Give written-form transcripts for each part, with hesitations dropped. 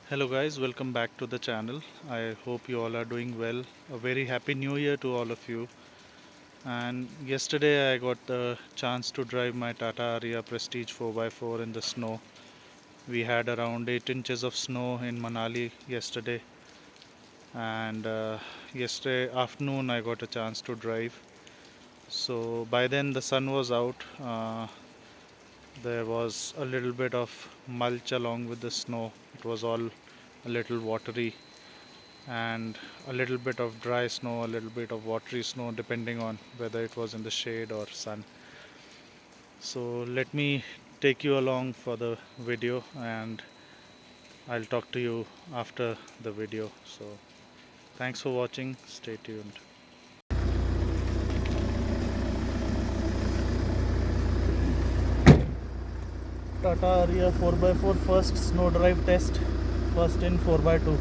Hello guys, welcome back to the channel. I hope you all are doing well. A very happy new year to all of you. And yesterday I got the chance to drive my Tata Aria Prestige 4x4 in the snow. We had around 8 inches of snow in Manali yesterday, and yesterday afternoon I got a chance to drive. So by then the sun was out. There was a little bit of mulch along with the snow. It was all a little watery, and a little bit of dry snow, a little bit of watery snow, depending on whether it was in the shade or sun. So let me take you along for the video, and I'll talk to you after the video. So thanks for watching, stay tuned. Tata Aria 4x4 first snow drive test, first in 4x2.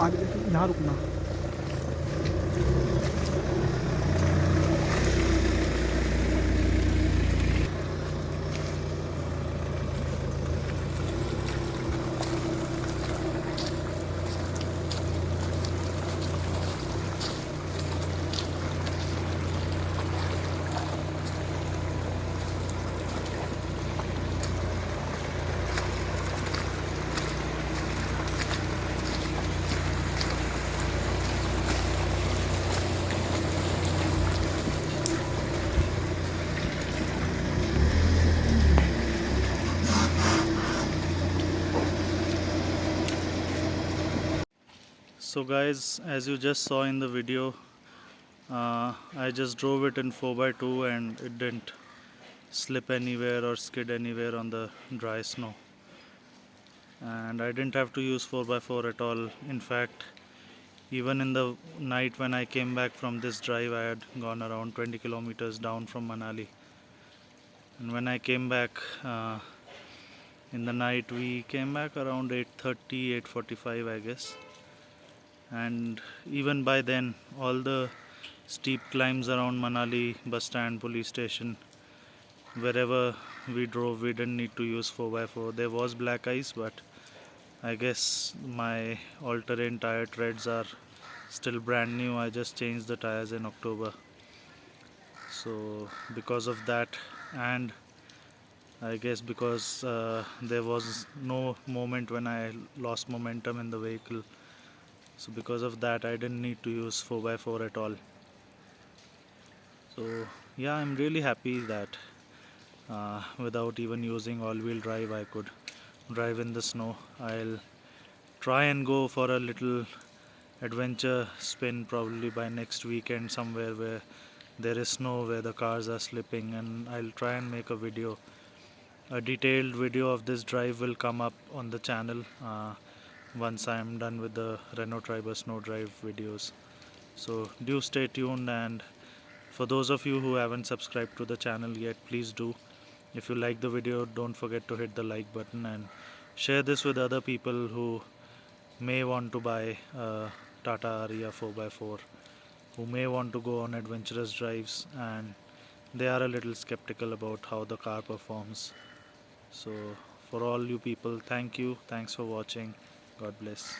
आगे देखिए यहाँ रुकना। So guys, as you just saw in the video, I just drove it in 4x2 and it didn't slip anywhere or skid anywhere on the dry snow. And I didn't have to use 4x4 at all. In fact, even in the night when I came back from this drive, I had gone around 20 kilometers down from Manali. And when I came back in the night, we came back around 8:30, 8:45, I guess. And even by then, all the steep climbs around Manali bus stand, police station, wherever we drove, we didn't need to use 4x4. There was black ice, but I guess my all-terrain tire treads are still brand new. I just changed the tires in October. So because of that, and I guess because there was no moment when I lost momentum in the vehicle. So because of that, I didn't need to use 4x4 at all. So yeah, I'm really happy that without even using all-wheel drive, I could drive in the snow. I'll try and go for a little adventure spin probably by next weekend, somewhere where there is snow, where the cars are slipping, and I'll try and make a video. A detailed video of this drive will come up on the channel once I am done with the Renault Triber Snow Drive videos. So do stay tuned, and for those of you who haven't subscribed to the channel yet, please do. If you like the video, don't forget to hit the like button and share this with other people who may want to buy a Tata Aria 4x4, who may want to go on adventurous drives and they are a little skeptical about how the car performs. So for all you people, thank you, thanks for watching, God bless.